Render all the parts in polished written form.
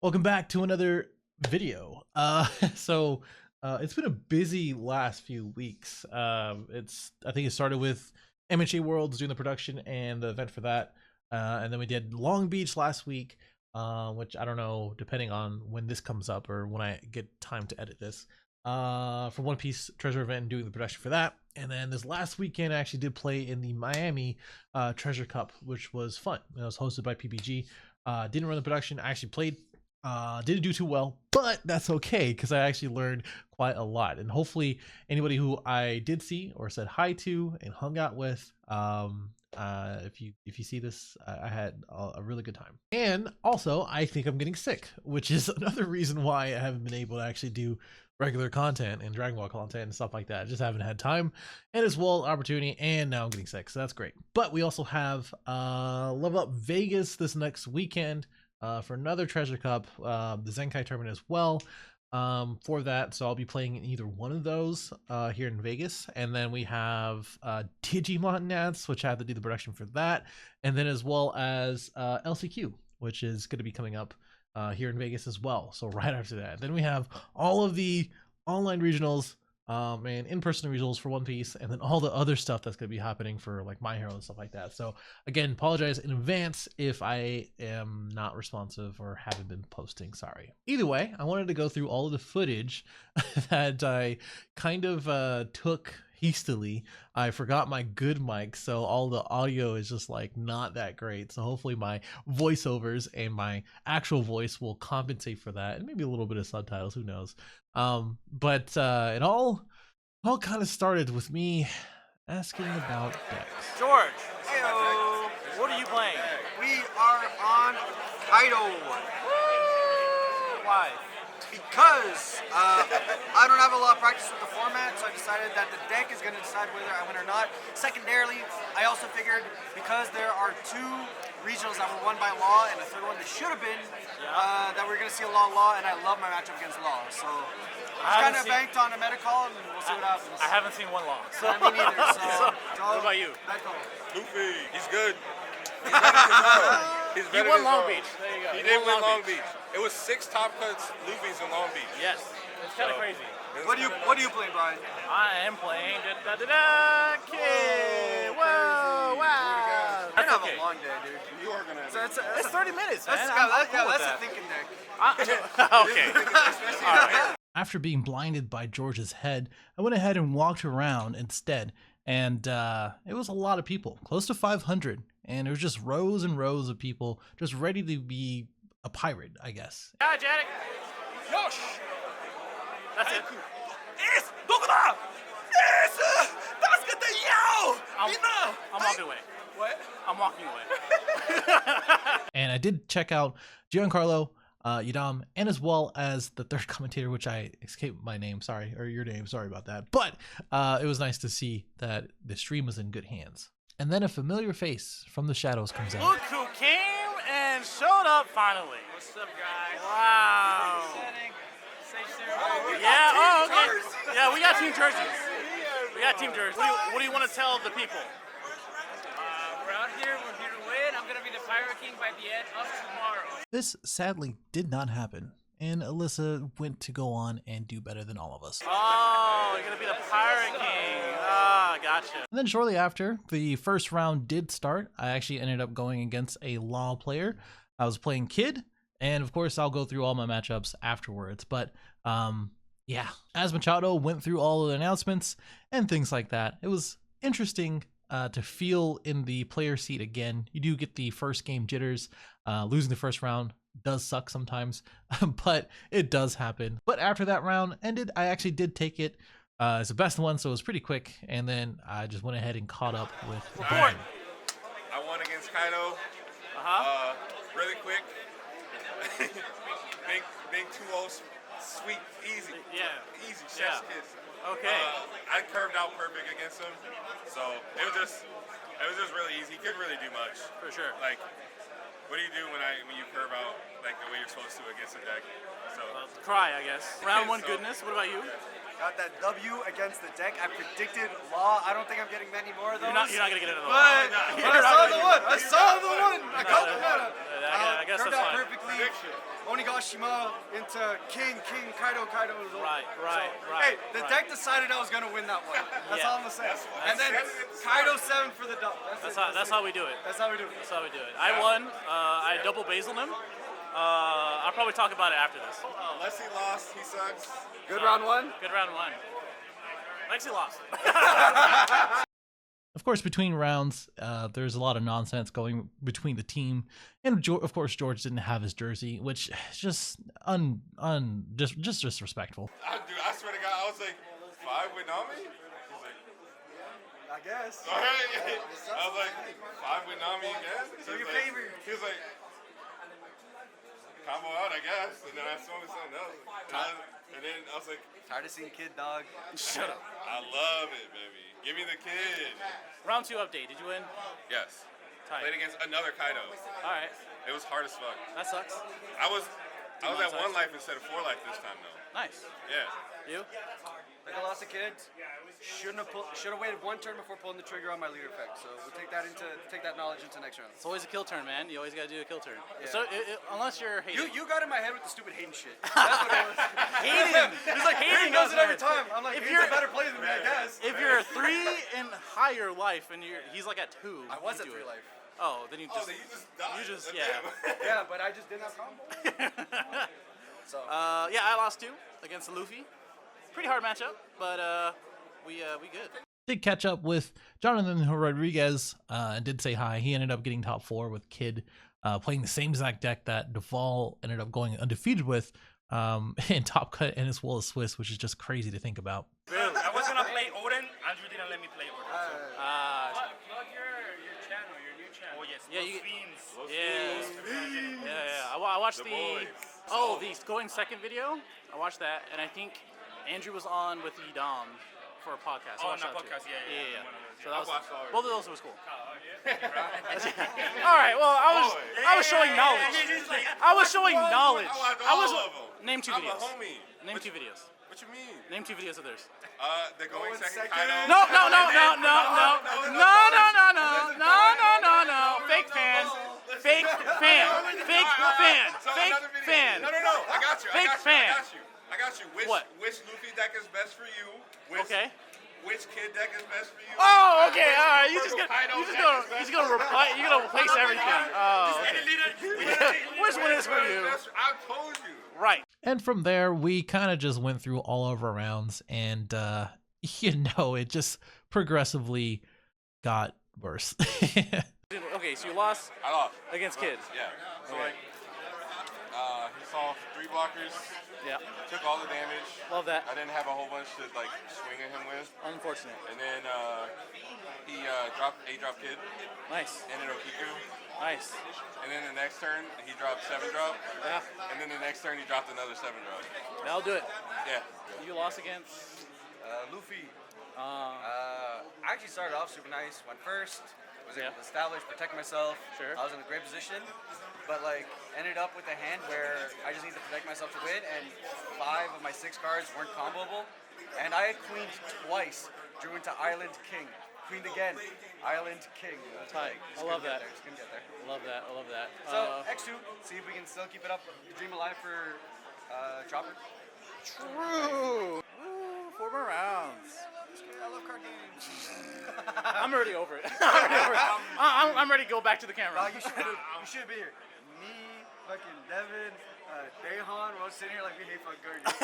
Welcome back to another video. It's been a busy last few weeks. I think it started with MHA Worlds doing the production and the event for that, and then we did Long Beach last week, which I don't know, depending on when this comes up or when I get time to edit this, for One Piece Treasure event and doing the production for that. And then this last weekend I actually did play in the Miami Treasure Cup, which was fun. It was hosted by PPG. Didn't run the production. I actually played. Didn't do too well, but that's okay because I actually learned quite a lot. And hopefully anybody who I did see or said hi to and hung out with, if you see this, I had a really good time. And also I think I'm getting sick, which is another reason why I haven't been able to actually do regular content and Dragon Ball content and stuff like that. I just haven't had time and as well opportunity, and now I'm getting sick, so that's great. But we also have Level Up Vegas this next weekend for another Treasure Cup, the Zenkai tournament as well, for that. So I'll be playing in either one of those here in Vegas. And then we have Digimon Nats, which I have to do the production for that. And then as well as LCQ, which is going to be coming up here in Vegas as well. So right after that, then we have all of the online regionals and in-person regionals for One Piece, and then all the other stuff that's going to be happening for like My Hero and stuff like that. So again, apologize in advance if I am not responsive or haven't been posting. Sorry. Either way, I wanted to go through all of the footage that I kind of took hastily. I forgot my good mic, so all the audio is just like not that great. So hopefully my voiceovers and my actual voice will compensate for that, and maybe a little bit of subtitles, who knows. But it all kind of started with me asking about decks. George, heyo, what are you playing? We are on Kaido. Why? Because I don't have a lot of practice with the format, so I decided that the deck is going to decide whether I win or not. Secondarily, I also figured because there are two regionals that were won by Law and a third one that should have been, that we're going to see a Law, and I love my matchup against Law. So I kind of banked on a meta call, and we'll see what happens. I haven't seen one Law. So. Me neither. So what about you? Luffy, he's good. He's He won Long Beach. There you go. He did win Long Beach. It was 6 top cuts Luffy's in Long Beach. Yes. It's kind of crazy. what do you play, Brian? I am playing Kid. Whoa, wow. I That's have okay. a long day, dude. You are gonna have It's 30 minutes, man. That's a thinking deck. Okay. All right. After being blinded by George's head, I went ahead and walked around instead, and it was a lot of people, close to 500, and it was just rows and rows of people just ready to be a pirate, I guess. Yeah, Janet. Yosh. That's it. I'm walking away. What? I'm walking away. And I did check out Giancarlo, Yadam, and as well as the third commentator, which I escaped my name, sorry, or your name, sorry about that. But it was nice to see that the stream was in good hands. And then a familiar face from the shadows comes out. Look who came and showed up finally. What's up, guys? Wow. Yeah, oh, okay. Yeah, we got team jerseys. We got team jerseys. What do you want to tell the people? We're out here, we're here to win. I'm gonna be the Pirate King by the end of tomorrow. This sadly did not happen, and Alyssa went to go on and do better than all of us. Oh, you're gonna be the Pirate King. Ah, gotcha. And then shortly after, the first round did start. I actually ended up going against a Law player. I was playing Kid, and of course I'll go through all my matchups afterwards. But yeah, as Machado went through all of the announcements and things like that, it was interesting to feel in the player seat again. You do get the first game jitters. Losing the first round does suck sometimes, but it does happen. But after that round ended, I actually did take it as the best one, so it was pretty quick. And then I just went ahead and caught up with Report. I won against Kaido. Really quick. big 2-0, sweet, easy. Yeah. Easy, chef's kiss. Okay. I curved out perfect against him, so it was just really easy. He couldn't really do much. For sure. Like, what do you do when you curve out like the way you're supposed to against a deck? So Cry, I guess. Round one goodness. What about you? Got that W against the deck. I predicted Law. I don't think I'm getting many more of those. You're not gonna get into those. But I saw the one. I saw the one. I called the meta. I guess Turned that's out fine. perfectly. Onigashima into King, Kaido. Right. Hey, the deck decided I was gonna win that one. That's all I'm gonna say. And then Kaido 7 for the dub. That's how we do it. That's how we do it. That's how we do it. I won. I double basiled him. I'll probably talk about it after this. Leslie lost. He sucks. Good round one. Good round one. Lexi lost. Of course, between rounds, there's a lot of nonsense going between the team, and of course George didn't have his jersey, which is just just disrespectful. Dude, I swear to God, I was like, 5 with Nami? He's like, I guess. I was like, 5 with Nami again? So your like, favorite. He was like, combo out, I guess. And then I saw me something else. And then I was like, Tired of seeing Kid Dog. Shut up. I love it, baby. Give me the kid. Round 2 update. Did you win? Yes. Tight. Played against another Kaido. All right. It was hard as fuck. That sucks. I was at 1 life instead of 4 life this time, though. Nice. Yeah. You? Like I lost a kid. Should have waited 1 turn before pulling the trigger on my leader effect. So we'll take that knowledge into next round. It's always a kill turn, man. You always got to do a kill turn. Yeah. So unless you're hating. You got in my head with the stupid Hayden shit. That's what it was. Hayden. It's like Hayden does it every time. I'm like, If Hayden's you're- a better player than me, I guess. If you're 3 and higher life and he's like at 2. I was you at do 3 it. life. Oh, then you just. Then you just died. You just- Damn. yeah. Yeah, but I just didn't have combo. So Yeah, I lost 2 against Luffy. Pretty hard matchup, but we good. Did catch up with Jonathan Rodriguez and did say hi. He ended up getting top 4 with Kid, playing the same exact deck that Duvall ended up going undefeated with in Top Cut and as well as Swiss, which is just crazy to think about. Really? I was gonna play Odin, Andrew didn't let me play Odin. Plug your channel, your new channel. Oh yes, Yeah, Los you- Fiends. Yeah. I watched The boys. the going second video. I watched that, and I think Andrew was on with Edom for a podcast. I Oh, watched not that too. podcast, yeah. So that was, watched all of it. both of those was cool. All right. Well, I was showing knowledge. I was showing knowledge. I watched all of them. Name 2 I'm videos. a homie. Name 2 videos. What you mean? Name 2 videos of theirs. The going second second. Kaido. No. Fake fan. Fake fan. No. I got you. Fake fan. I got you. Which Luffy deck is best for you? Okay. Which Kid deck is best for you? Oh, okay. All right. You're just gonna reply. You're gonna replace everything. Oh, okay. Which one is for you? I told you. Right. And from there, we kind of just went through all of our rounds, and it just progressively got worse. Okay, so you lost I lost. against Kid. Yeah. So Okay. he saw 3 blockers, Yeah. took all the damage. Love that. I didn't have a whole bunch to swing at him with. Unfortunate. And then he dropped Kid, Nice. ended Okiku. Nice. And then the next turn he dropped 7-drop. Yeah. And then the next turn he dropped another 7-drop. That'll do it. Yeah. You lost against. Luffy. I actually started off super nice. Went first. Was able to establish, protect myself. Sure. I was in a great position, but ended up with a hand where I just need to protect myself to win, and 5 of my 6 cards weren't comboable, and I queened twice, drew into Island King, queened again, Island King. Tight. I love that. Just couldn't get there. I love that. So X2, see if we can still keep it up, dream alive for Chopper. True. Ooh, 4 more rounds. I love card games. I'm already over it. I'm ready to go back to the camera. You should be here. Me, fucking Devin, Dehan, we're all sitting here like we hate fucking card games.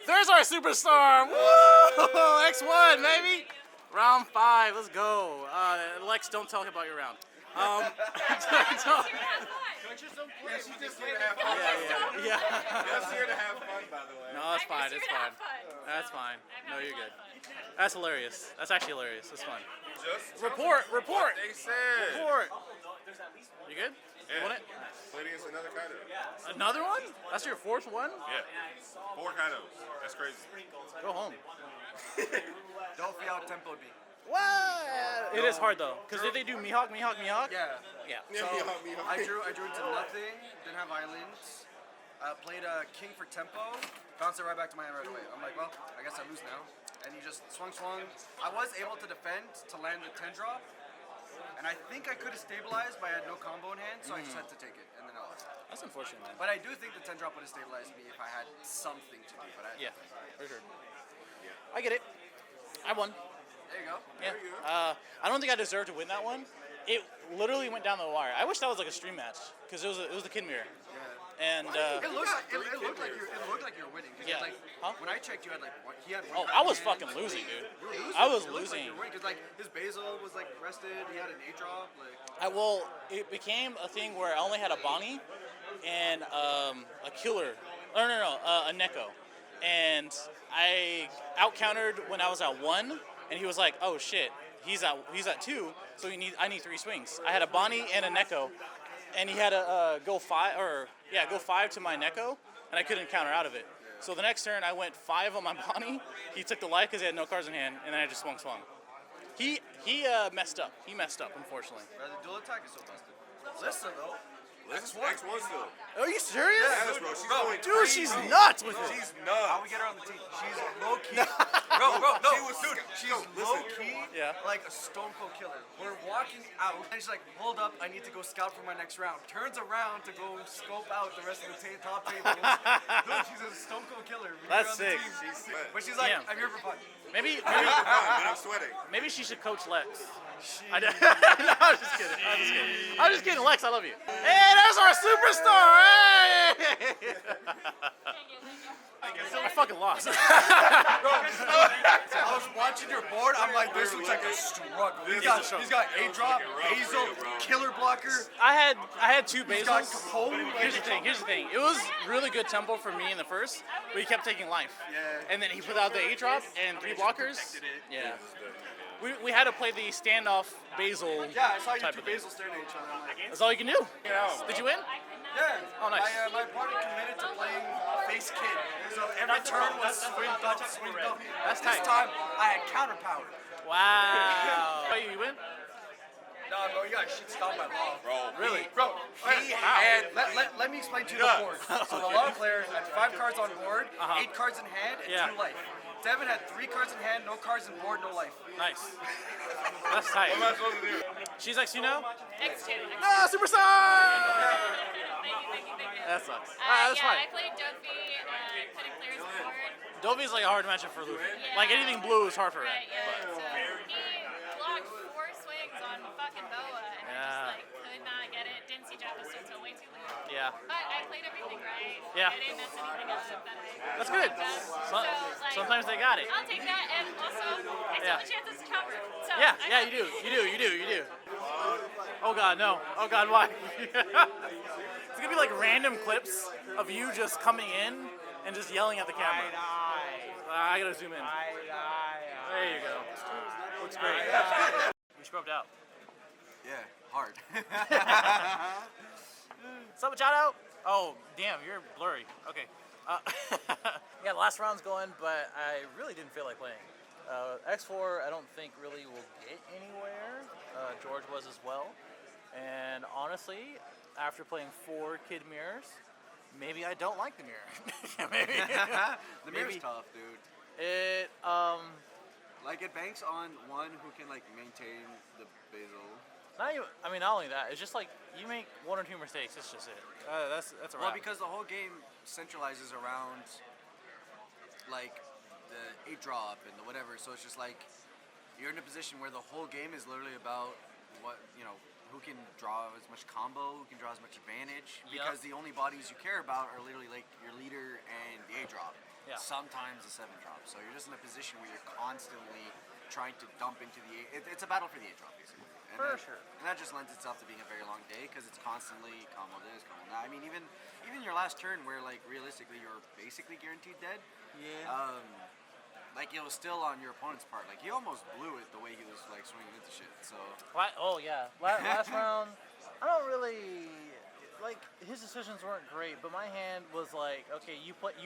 There's our superstar. Woo! X1, baby. Round 5. Let's go. Lex, don't talk about your round. Yeah. Just here to have fun, by the way. No, that's fine. It's fine. That's fine. No, you're good. That's hilarious. That's actually hilarious. That's fun. Just Report. what they said. Report. You good? Yeah. You want it? Played against another Kaido. Another one? That's your 4th one? Yeah. 4 Kaidos. That's crazy. Go home. Don't feel out tempo B. What? It is hard though, because did they do Mihawk? Yeah. Yeah. So Me. I drew into nothing. Didn't have islands. Played a king for tempo. Bounced it right back to my hand right away. I'm like, well, I guess I lose now. And he just swung. I was able to defend to land the 10 drop. And I think I could have stabilized, but I had no combo in hand, so I just had to take it. And then I lost. That's unfortunate, man. But I do think the 10 drop would have stabilized me if I had something to do. But Yeah, for sure. I get it. I won. There you go. Yeah. I don't think I deserved to win that one. It literally went down the wire. I wish that was like a stream match because it was the kid mirror. And It looked like you were winning. 'Cause Yeah. Like, Huh? when I checked, you had like he had one. oh, right I was hand. fucking losing, dude. You were losing. I was It looked losing. Like you were winning because like his basil was like rested. He had an A drop. Like Well, it became a thing where I only had a Bonnie and a killer. No, a Neko. And I out-countered when I was at 1, and he was like, oh shit, he's at 2, so I need 3 swings. I had a Bonnie and a Neko, and he had to go 5 to my Neko, and I couldn't counter out of it. So the next turn, I went 5 on my Bonnie. He took the life because he had no cards in hand, and then I just swung. He messed up. He messed up, unfortunately. the dual attack is so busted. Listen though. X1 still. Are you serious? Yes, bro. She's going Dude, crazy. she's nuts with it. She's How nuts. we get her on the team? She's low key. bro, no, She was- dude, she's listen. low key, Yeah. like a stone cold killer. We're walking out, and she's like, "Hold up, I need to go scout for my next round." Turns around to go scope out the rest of the top tables. Dude, she's a stone cold killer. We get her That's on the sick. team. She's sick. But she's like, Damn. "I'm here for fun." Maybe But I'm sweating. maybe she should coach Lex. No, I'm just kidding. I'm just kidding. Lex, I love you. Hey, there's our superstar. Hey! I fucking lost. I was watching your board. I'm like, this looks like a struggle. He's got A drop, basil, killer blocker. I had 2 He's got basils. Capone. Here's the thing. It was really good tempo for me in the first, but he kept taking life. Yeah. And then he put out the A drop and 3 blockers. Yeah. We had to play the standoff basil Yeah, I saw you type two of thing. basil staring at each other. I'm like, That's all you can do. Did you win? yeah. Oh, nice. My opponent committed to playing face kid. So every turn was swing up, swing up. That's This tight. time, I had counter power. Wow. Oh, you win? No, bro, you got shit stopped by law. Bro, Really? Bro, he had let me explain to you the board. So the law player had 5 cards on board, 8 cards in hand, and Yeah. 2 life. Devin had 3 cards in hand, no cards in board, no life. Nice. That's tight. What am I supposed to do? She's X2 now? X2. No, superstar! Thank you. That sucks. Alright, that's yeah, fine. I played Dopey, couldn't clear his board. Dovey's like a hard matchup for Luffy. Like anything blue is hard for her. Right, yeah. So he blocked 4 swings on fucking Boa, and Yeah. I just like could not get it. Didn't see Japanese until way too late. Yeah. But I played everything right. Yeah. I didn't mess anything up that I. That's good. So, like, Sometimes they got it. I'll take that, and also I still Yeah. have chances to cover. So Yeah, I'm yeah, happy. you do. Oh god, no. Oh god, why? It's gonna be like random clips of you just coming in and just yelling at the camera. I gotta zoom in. There you go. Looks great. We scrubbed out. Yeah, hard. What's up, Machado? Oh, damn, you're blurry. Okay. Yeah, the last round's going, but I really didn't feel like playing. X4, I don't think really will get anywhere. George was as well. And honestly, after playing 4 kid mirrors, maybe I don't like the mirror. Maybe. The mirror's tough, dude. It, Like, it banks on one who can, like, maintain the basil. not even, I mean, not only that, it's just like, you make 1 or 2 mistakes, that's just it. That's a Well, wrap. because the whole game centralizes around, like, the 8 drop and the whatever, so it's just like, you're in a position where the whole game is literally about what, who can draw as much combo, who can draw as much advantage, because the only bodies you care about are literally, like, your leader and the 8 drop. Yeah. Sometimes the 7 drop. So you're just in a position where you're constantly trying to dump into the 8. It's a battle for the 8 drop, basically. And For that, sure. And that just lends itself to being a very long day because it's constantly combo this, combo that. I mean, even your last turn where, like, realistically you're basically guaranteed dead. Yeah. Like, it was still on your opponent's part. Like, he almost blew it the way he was, like, swinging into shit. So Oh yeah, last round, I don't really like his decisions weren't great, but my hand was like, okay, you play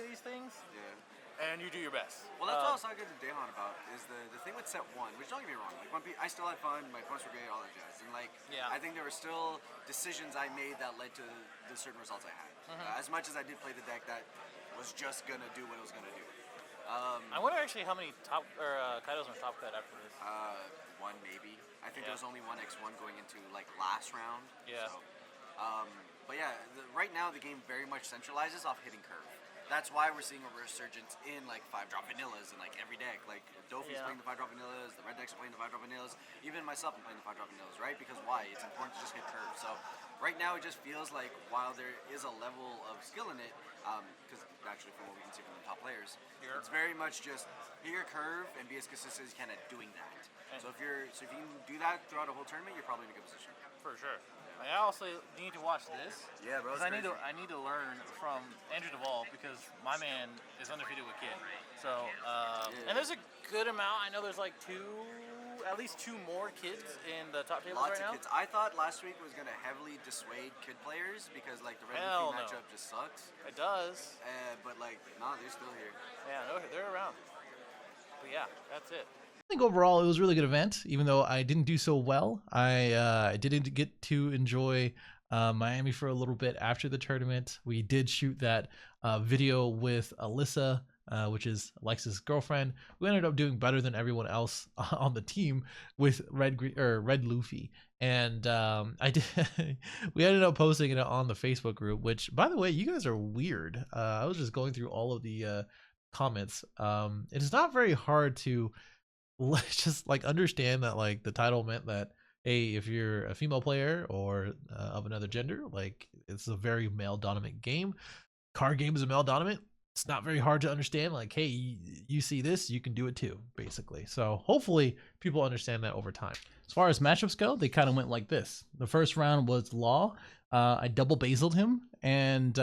these things, yeah. and you do your best. Well, that's what I was talking to Dehan about, is the thing with set 1, which don't get me wrong, like, I still had fun, my opponents were great, all that jazz, and, like, Yeah. I think there were still decisions I made that led to the certain results I had. As much as I did play the deck that was just gonna do what it was gonna do. I wonder actually how many top or Kaido's on top cut after this. 1 maybe. I think Yeah. there was only 1 X1 going into, like, last round. Yeah. So, But yeah, right now the game very much centralizes off hitting curve. That's why we're seeing a resurgence in like 5-drop vanillas and like every deck. Like Dofi's playing the 5-drop vanillas, the red decks are playing the 5-drop vanillas, even myself I'm playing the 5-drop vanillas, right? Because why? It's important to just hit curve. So right now it just feels like while there is a level of skill in it, because naturally from what we can see from the top players, it's very much just hit your curve and be as consistent as you can at doing that. So if you can do that throughout a whole tournament, you're probably in a good position. For sure. I also need to watch this. Yeah, bro. Because I need to learn from Andrew Duvall because my man is undefeated with Kid. So and there's a good amount. I know there's like at least two more kids in the top tables Lots right of now. kids. I thought last week was gonna heavily dissuade kid players because like the Red Hell Luffy no. matchup just sucks. It does. But like, nah, they're still here. Yeah, they're around. But yeah, that's it. I think overall it was a really good event. Even though I didn't do so well, I didn't get to enjoy Miami for a little bit after the tournament. We did shoot that video with Alyssa, which is Alexa's girlfriend. We ended up doing better than everyone else on the team with Red Luffy, and I did. We ended up posting it on the Facebook group. Which, by the way, you guys are weird. I was just going through all of the comments. It is not very hard to just like understand that like the title meant that, hey, if you're a female player or of another gender, like it's a very male dominant game. Card game is a male dominant. It's not very hard to understand. Like, hey, you see this, you can do it too, basically. So hopefully people understand that over time. As far as matchups go, they kind of went like this. The first round was Law. I double basiled him and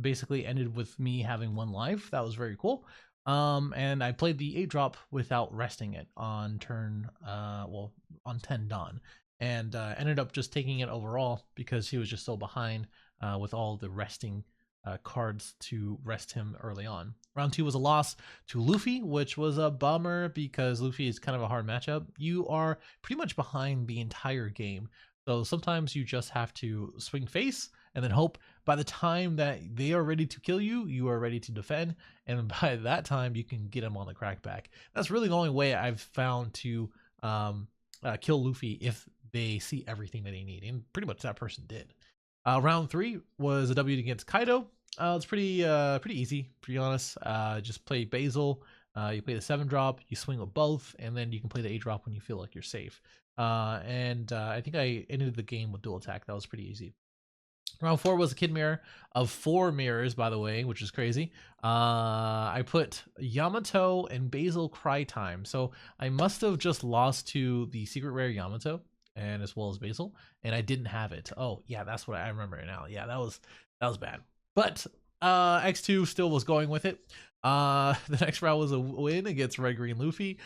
basically ended with me having 1 life. That was very cool. And I played the 8-drop without resting it on turn, on 10 dawn, and ended up just taking it overall because he was just so behind with all the resting cards to rest him early on. Round 2 was a loss to Luffy, which was a bummer because Luffy is kind of a hard matchup. You are pretty much behind the entire game, so sometimes you just have to swing face and then hope by the time that they are ready to kill you, you are ready to defend. And by that time, you can get them on the crackback. That's really the only way I've found to kill Luffy if they see everything that they need. And pretty much that person did. Round 3 was a W against Kaido. It's pretty easy, to be honest. Just play Basil. You play the 7-drop, you swing with both, and then you can play the 8-drop when you feel like you're safe. I think I ended the game with dual attack. That was pretty easy. Round 4 was a kid mirror of 4 mirrors, by the way, which is crazy. I put Yamato and Basil Cry Time. So I must have just lost to the secret rare Yamato and as well as Basil, and I didn't have it. Oh, yeah, that's what I remember now. Yeah, that was bad. But X2 still was going with it. The next round was a win against Red Green Luffy.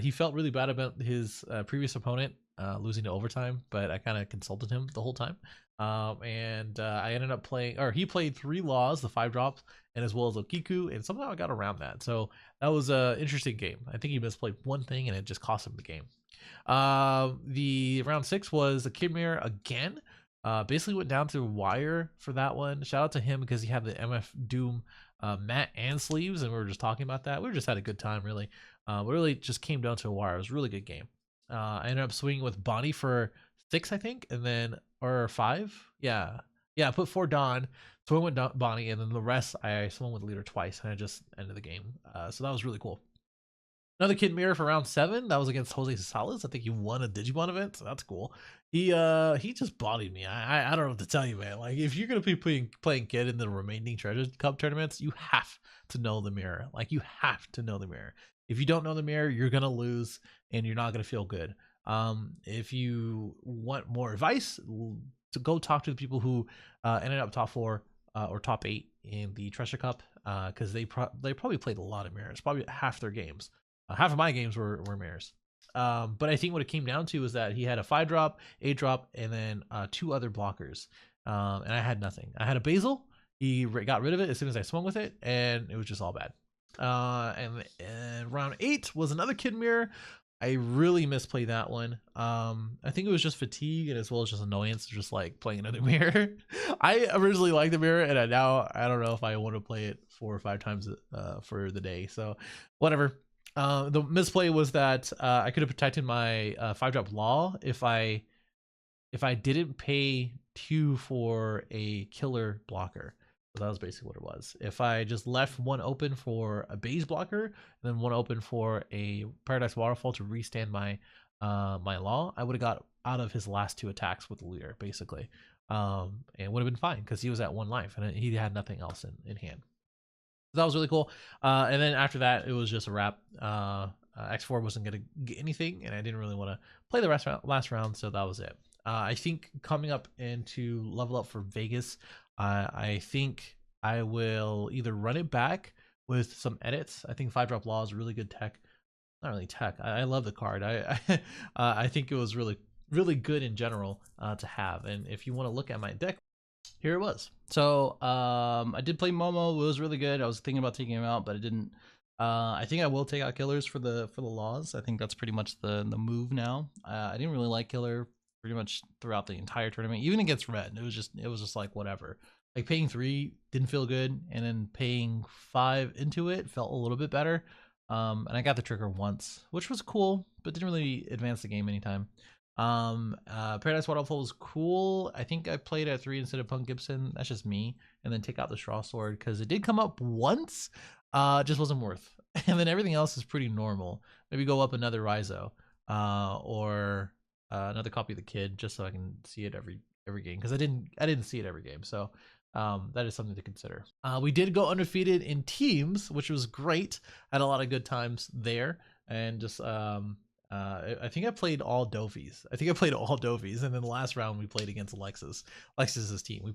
He felt really bad about his previous opponent losing to overtime, but I kind of consulted him the whole time. I ended up playing, or he played 3 laws, the 5-drops, and as well as Okiku, and somehow I got around that. So that was an interesting game. I think he misplayed one thing and it just cost him the game. The round 6 was a kid mirror again. Basically went down to wire for that one. Shout out to him because he had the MF Doom mat and sleeves, and we were just talking about that. We just had a good time, really. Really just came down to a wire. It was a really good game. I ended up swinging with Bonnie for 6, I think, and then, or 5. Yeah, I put 4 Dawn, swung with Bonnie, and then the rest I swung with Leader twice, and I just ended the game. So that was really cool. Another kid mirror for round 7. That was against Jose Salas. I think he won a Digimon event, so that's cool. He just bodied me. I don't know what to tell you, man. Like, if you're gonna be playing kid in the remaining Treasure Cup tournaments, you have to know the mirror. Like, you have to know the mirror. If you don't know the mirror, you're gonna lose, and you're not gonna feel good. If you want more advice, to go talk to the people who ended up top 4 or top 8 in the Treasure Cup, because they probably played a lot of mirrors. Probably half their games. Half of my games were mirrors. But I think what it came down to was that he had a 5-drop, 8-drop, and then 2 other blockers. And I had nothing. I had a Basil. He got rid of it as soon as I swung with it, and it was just all bad. And round 8 was another kid mirror. I really misplayed that one. I think it was just fatigue and as well as just annoyance, just like playing another mirror. I originally liked the mirror, and now I don't know if I want to play it 4 or 5 times for the day. So whatever. The misplay was that I could have protected my 5-drop law if I didn't pay 2 for a killer blocker. So that was basically what it was. If I just left one open for a base blocker, and then one open for a Paradise Waterfall to restand my my law, I would have got out of his last 2 attacks with the leader, basically. And would have been fine because he was at 1 life and he had nothing else in hand. So that was really cool. And then after that, it was just a wrap. X4 wasn't going to get anything, and I didn't really want to play the last round, so that was it. I think coming up into level up for Vegas, I think I will either run it back with some edits. I think 5-drop law is really good tech. Not really tech. I love the card. I think it was really good in general to have. And if you want to look at my deck, here it was. So I did play Momo. It was really good. I was thinking about taking him out, but I didn't. I think I will take out killers for the laws. I think that's pretty much the move now. I didn't really like killer pretty much throughout the entire tournament, even against red. It was just like whatever. Like paying 3 didn't feel good, and then paying 5 into it felt a little bit better. And I got the trigger once, which was cool, but didn't really advance the game anytime. Paradise Waterfall was cool. I think I played at 3 instead of Punk Gibson. That's just me. And then take out the Straw Sword because it did come up once. Just wasn't worth. And then everything else is pretty normal. Maybe go up another Rhizo, or another copy of the Kid, just so I can see it every game, because I didn't see it every game. So that is something to consider. We did go undefeated in teams, which was great. Had a lot of good times there, and just I think I played all Dovies. And then the last round we played against Lexus's team.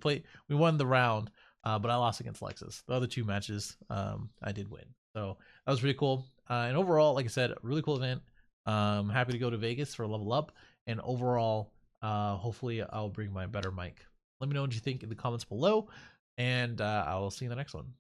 We won the round, but I lost against Lexus. The other 2 matches, I did win. So that was pretty cool. And overall, like I said, really cool event. Happy to go to Vegas for a level up. And overall, hopefully I'll bring my better mic. Let me know what you think in the comments below, and I will see you in the next one.